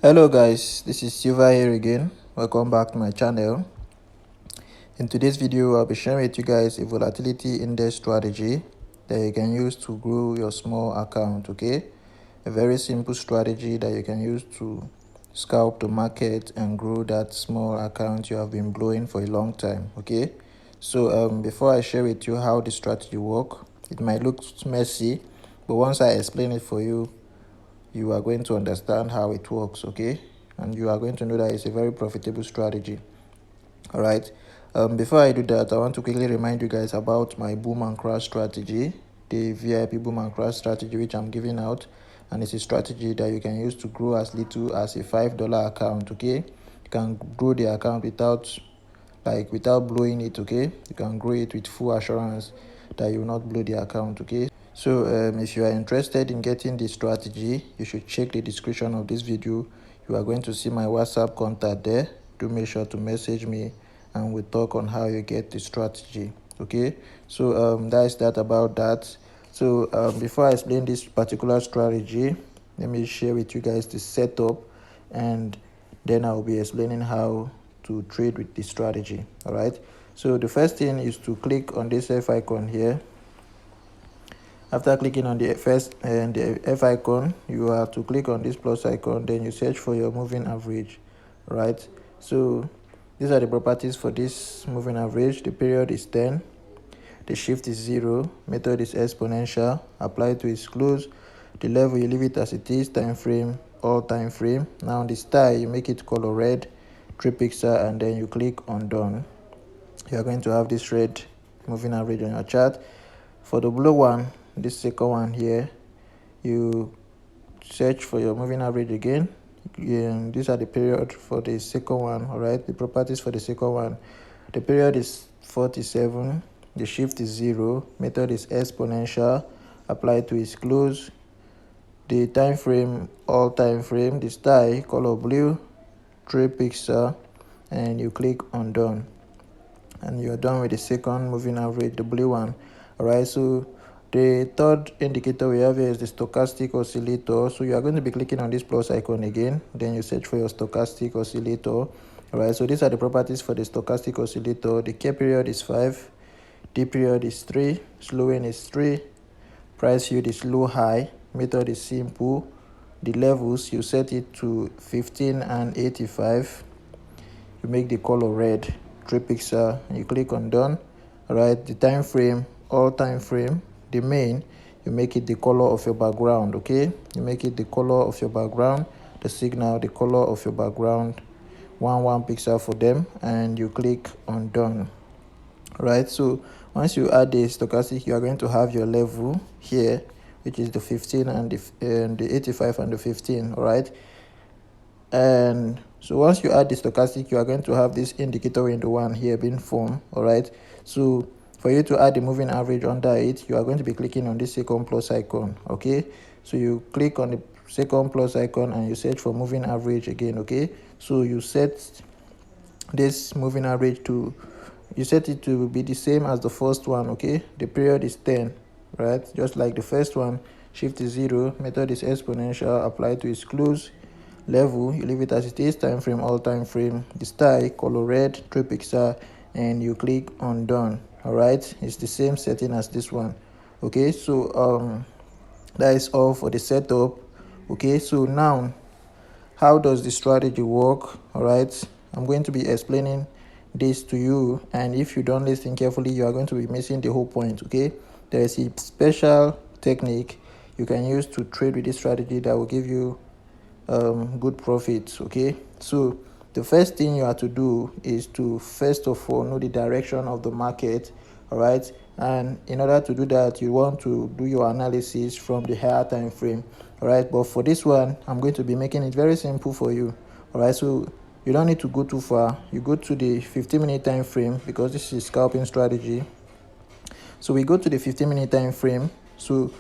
Hello guys, this is Silva here again. Welcome back to my channel. In today's video, I'll be sharing with you guys a volatility index strategy that you can use to grow your small account. Okay, a very simple strategy that you can use to scalp the market and grow that small account you have been blowing for a long time. Okay, so before I share with you how the strategy work, it might look messy, but once I explain it for you, you are going to understand how it works. Okay, and you are going to know that it's a very profitable strategy. All right, before I do that, I want to quickly remind you guys about my boom and crash strategy, the VIP boom and crash strategy which I'm giving out. And it's a strategy that you can use to grow as little as a $5 account. Okay, you can grow the account without blowing it. Okay, you can grow it with full assurance that you will not blow the account. Okay, so if you are interested in getting this strategy, you should check the description of this video. You are going to see my WhatsApp contact there. Do make sure to message me and we'll talk on how you get the strategy. Okay, so that's that about that. So before I explain this particular strategy, let me share with you guys the setup, and then I'll be explaining how to trade with the strategy. All right, so the first thing is to click on this F icon here. After clicking on the F icon, you have to click on this plus icon, then you search for your moving average. Right, so these are the properties for this moving average. The period is 10, the shift is 0, method is exponential, apply to its close, the level you leave it as it is, time frame, all time frame. Now the style, you make it color red, 3 pixel, and then you click on done. You are going to have this red moving average on your chart. For the blue one, this second one here, you search for your moving average again. And these are the period for the second one. All right, the properties for the second one. The period is 47, the shift is 0, method is exponential, apply to its close, the time frame, all time frame, the style, color blue, 3 pixel, and you click on done, and you're done with the second moving average, the blue one. All right, so the third indicator we have here is the stochastic oscillator. So you are going to be clicking on this plus icon again, then you search for your stochastic oscillator. All right, so these are the properties for the stochastic oscillator. The K period is 5, D period is 3, slowing is 3, price yield is low high, method is simple, the levels you set it to 15 and 85, you make the color red, 3 pixel, and you click on done. All right, the time frame, all time frame, the main, you make it the color of your background. Okay, you make it the color of your background, the signal, the color of your background, 1 pixel for them, and you click on done. All right, so once you add the stochastic, you are going to have your level here, which is the 15 and the 85 and the 15. All right, and so once you add the stochastic, you are going to have this indicator window one here being formed. All right, so for you to add the moving average under it, you are going to be clicking on this second plus icon. Okay, so you click on the second plus icon and you search for moving average again. Okay, so you set this moving average to, you set it to be the same as the first one. Okay, the period is 10, right, just like the first one. Shift is 0, method is exponential, apply to its close, level you leave it as it is, time frame, all time frame, the style, color red, 3 pixel, and you click on done. All right, it's the same setting as this one. Okay, so that is all for the setup. Okay, so now how does the strategy work? All right, I'm going to be explaining this to you, and if you don't listen carefully, you are going to be missing the whole point. Okay, there is a special technique you can use to trade with this strategy that will give you good profits. Okay, so the first thing you have to do is to first of all know the direction of the market. All right, and in order to do that, you want to do your analysis from the higher time frame. All right, but for this one, I'm going to be making it very simple for you. All right, so you don't need to go too far. You go to the 15-minute time frame because this is scalping strategy. So we go to the 15-minute time frame. So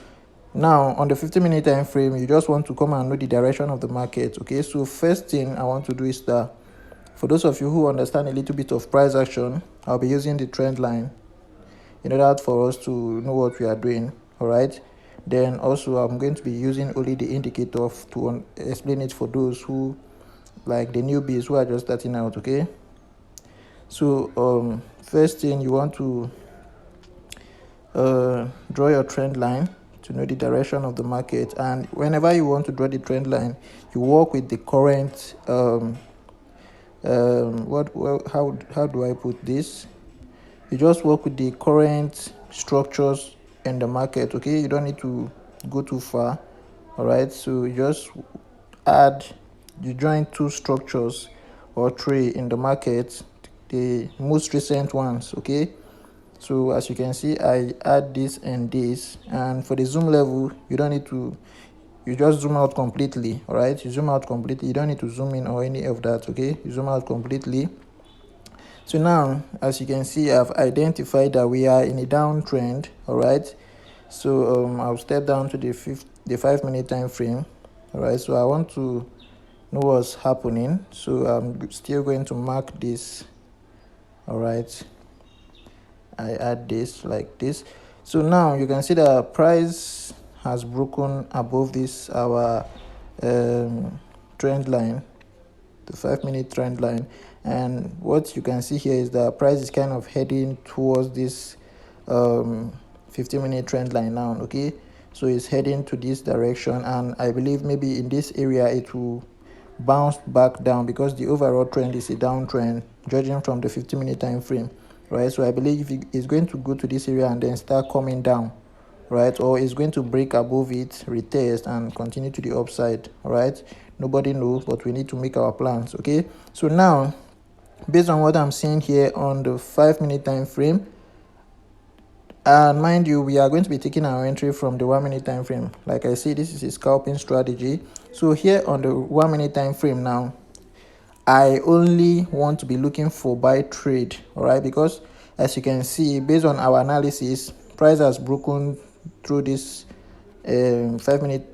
now on the 15-minute time frame, you just want to come and know the direction of the market. Okay, so first thing I want to do is that for those of you who understand a little bit of price action, I'll be using the trend line in order for us to know what we are doing. All right, then also I'm going to be using only the indicator to explain it for those who like the newbies who are just starting out. Okay, so first thing, you want to draw your trend line to know the direction of the market, and whenever you want to draw the trend line, you work with the current how do I put this, you just work with the current structures in the market. Okay, you don't need to go too far. All right, so you just you join two structures or three in the market, the most recent ones. Okay, so as you can see, I add this and this, and for the zoom level, you don't need to, you just zoom out completely. All right, you zoom out completely, you don't need to zoom in or any of that. Okay, you zoom out completely. So now, as you can see, I've identified that we are in a downtrend. All right, so I'll step down to the 5-minute time frame. All right, so I want to know what's happening, so I'm still going to mark this. All right, I add this like this. So now you can see the price has broken above this our trend line, the 5-minute trend line, and what you can see here is the price is kind of heading towards this 15-minute trend line now. Okay, so it's heading to this direction, and I believe maybe in this area it will bounce back down because the overall trend is a downtrend judging from the 15-minute time frame, right? So I believe it's going to go to this area and then start coming down, right? Or it's going to break above it, retest, and continue to the upside. All right, nobody knows, but we need to make our plans. Okay, so now based on what I'm seeing here on the 5-minute time frame, and mind you, we are going to be taking our entry from the 1-minute time frame. Like I say, this is a scalping strategy. So here on the 1-minute time frame now, I only want to be looking for buy trade. All right, because as you can see, based on our analysis, price has broken through this 5-minute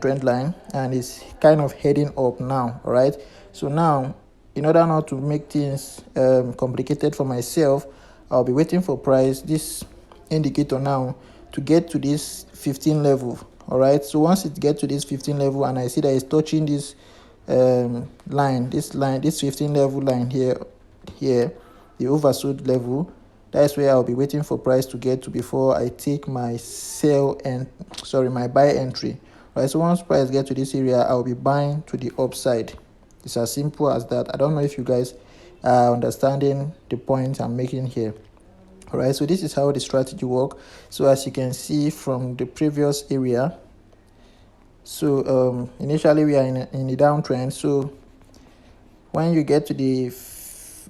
trend line and is kind of heading up now. All right, so now in order not to make things complicated for myself, I'll be waiting for this indicator now to get to this 15 level. All right, so once it gets to this 15 level and I see that it's touching this this 15 level line here, the oversold level, that's where I'll be waiting for price to get to before I take my my buy entry. Right, so once price get to this area, I'll be buying to the upside. It's as simple as that. I don't know if you guys are understanding the point I'm making here. All right, so this is how the strategy works. So as you can see from the previous area, so initially we are in a downtrend. So when you get to the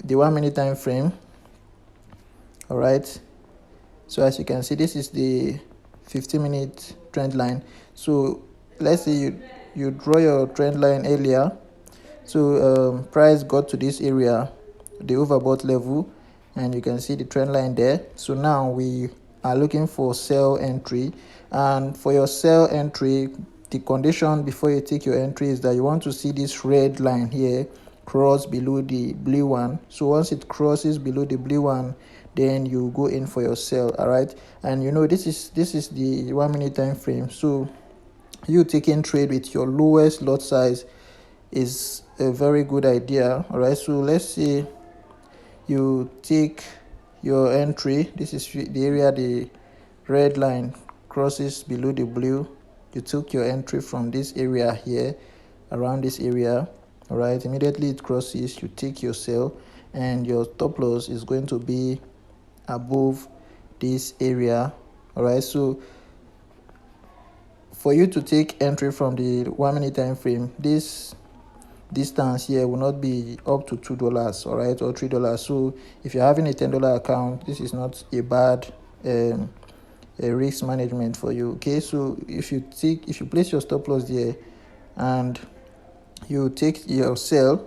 1-minute time frame, all right, so as you can see, this is the 15-minute trend line. So let's say you draw your trend line earlier. So price got to this area, the overbought level, and you can see the trend line there. So now we are looking for sell entry, and for your sell entry, the condition before you take your entry is that you want to see this red line here cross below the blue one. So once it crosses below the blue one, then you go in for your sell. All right, and you know this is the 1-minute time frame. So you taking trade with your lowest lot size is a very good idea. All right, so let's say you take your entry. This is the area the red line crosses below the blue. You took your entry from this area here, around this area. All right, immediately it crosses, you take your sell, and your stop loss is going to be above this area. All right, so for you to take entry from the 1-minute time frame, this distance here will not be up to $2, all right, or $3. So if you're having a $10 account, this is not a bad a risk management for you. Okay, so if you place your stop loss there and you take your sell,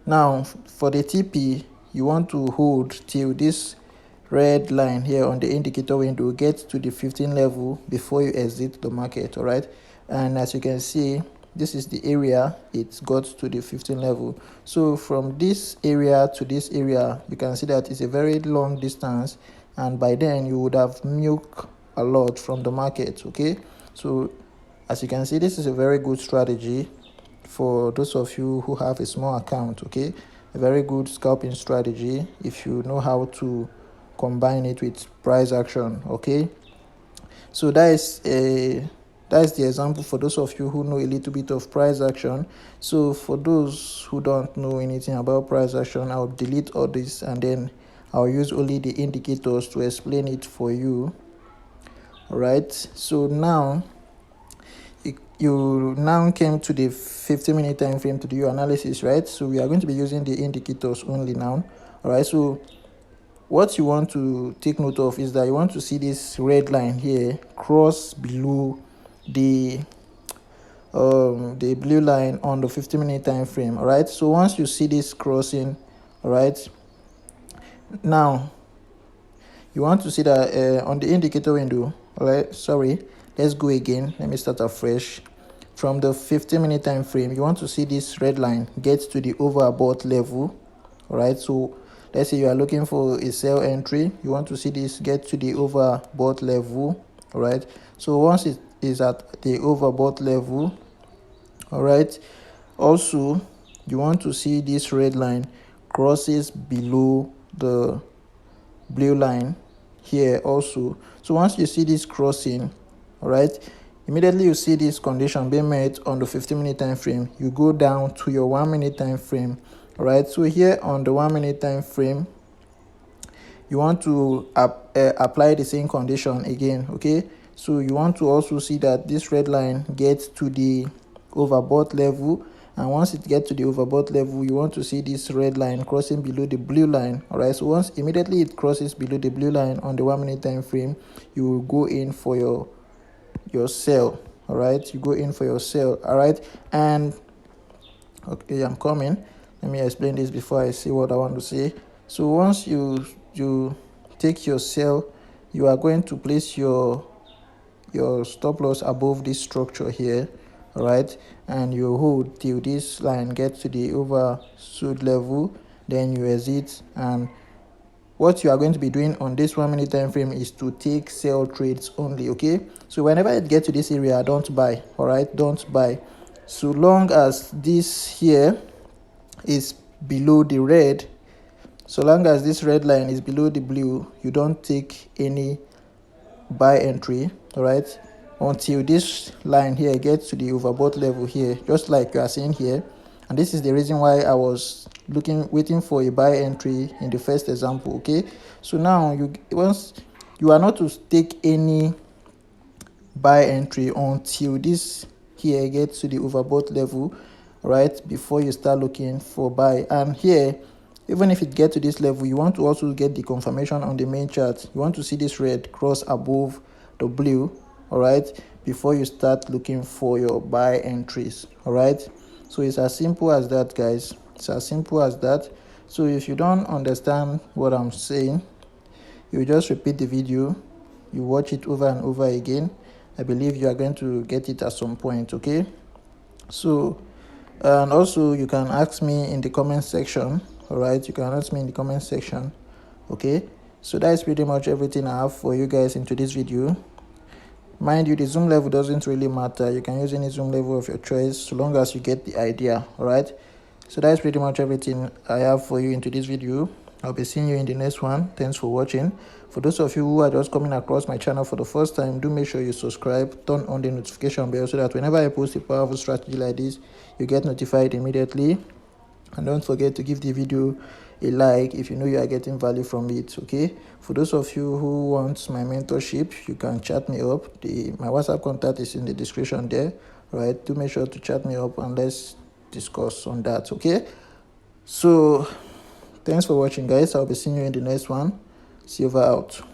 now for the TP, you want to hold till this red line here on the indicator window gets to the 15 level before you exit the market. All right, and as you can see, this is the area it got to the 15 level. So from this area to this area, you can see that it's a very long distance, and by then you would have milked a lot from the market. Okay, so as you can see, this is a very good strategy. for those of you who have a small account. Okay, a very good scalping strategy if you know how to combine it with price action. Okay, so that's the example for those of you who know a little bit of price action. So for those who don't know anything about price action, I'll delete all this and then I'll use only the indicators to explain it for you. All right, so now you now came to the 50-minute time frame to do your analysis, right? So we are going to be using the indicators only now. All right, so what you want to take note of is that you want to see this red line here cross below the blue line on the 50-minute time frame. All right, so once you see this crossing, all right, now you want to see that on the indicator window. All right, sorry, let's go again. Let me start afresh. From the 50-minute time frame, you want to see this red line get to the overbought level. All right, so let's say you are looking for a sell entry, you want to see this get to the overbought level. All right, so once it is at the overbought level, all right, also you want to see this red line crosses below the blue line here also. So once you see this crossing, all right, immediately you see this condition being met on the 50-minute time frame, you go down to your 1-minute time frame. All right, so here on the 1-minute time frame, you want to apply the same condition again. Okay, so you want to also see that this red line gets to the overbought level, and once it gets to the overbought level, you want to see this red line crossing below the blue line. All right, so once immediately it crosses below the blue line on the 1-minute time frame, you will go in for your sell. All right, you go in for your sell. All right, and okay, I'm coming. Let me explain this before I say what I want to say. So once you take your sell, you are going to place your stop loss above this structure here. All right, and you hold till this line gets to the oversold level, then you exit. And what you are going to be doing on this 1-minute time frame is to take sell trades only. Okay, so whenever it gets to this area, don't buy. All right, don't buy so long as this here is below the red. So long as this red line is below the blue, you don't take any buy entry. All right, until this line here gets to the overbought level here, just like you are seeing here. And this is the reason why I was waiting for a buy entry in the first example. Okay, so now once you are not to take any buy entry until this here gets to the overbought level, right, before you start looking for buy. And here, even if it gets to this level, you want to also get the confirmation on the main chart. You want to see this red cross above the blue, all right, before you start looking for your buy entries. All right, so it's as simple as that, guys. It's as simple as that. So if you don't understand what I'm saying, you just repeat the video, you watch it over and over again. I believe you are going to get it at some point. Okay, so and also you can ask me in the comment section. All right, you can ask me in the comment section. Okay, so that's pretty much everything I have for you guys into this video. Mind you, the zoom level doesn't really matter. You can use any zoom level of your choice so long as you get the idea. All right, so that's pretty much everything I have for you into this video. I'll be seeing you in the next one. Thanks for watching. For those of you who are just coming across my channel for the first time, do make sure you subscribe, turn on the notification bell so that whenever I post a powerful strategy like this, you get notified immediately. And don't forget to give the video a like if you know you are getting value from it. Okay, for those of you who want my mentorship, you can chat me up. My WhatsApp contact is in the description there. Right, do make sure to chat me up and let's discuss on that. Okay, so thanks for watching, guys. I'll be seeing you in the next one. Silver out.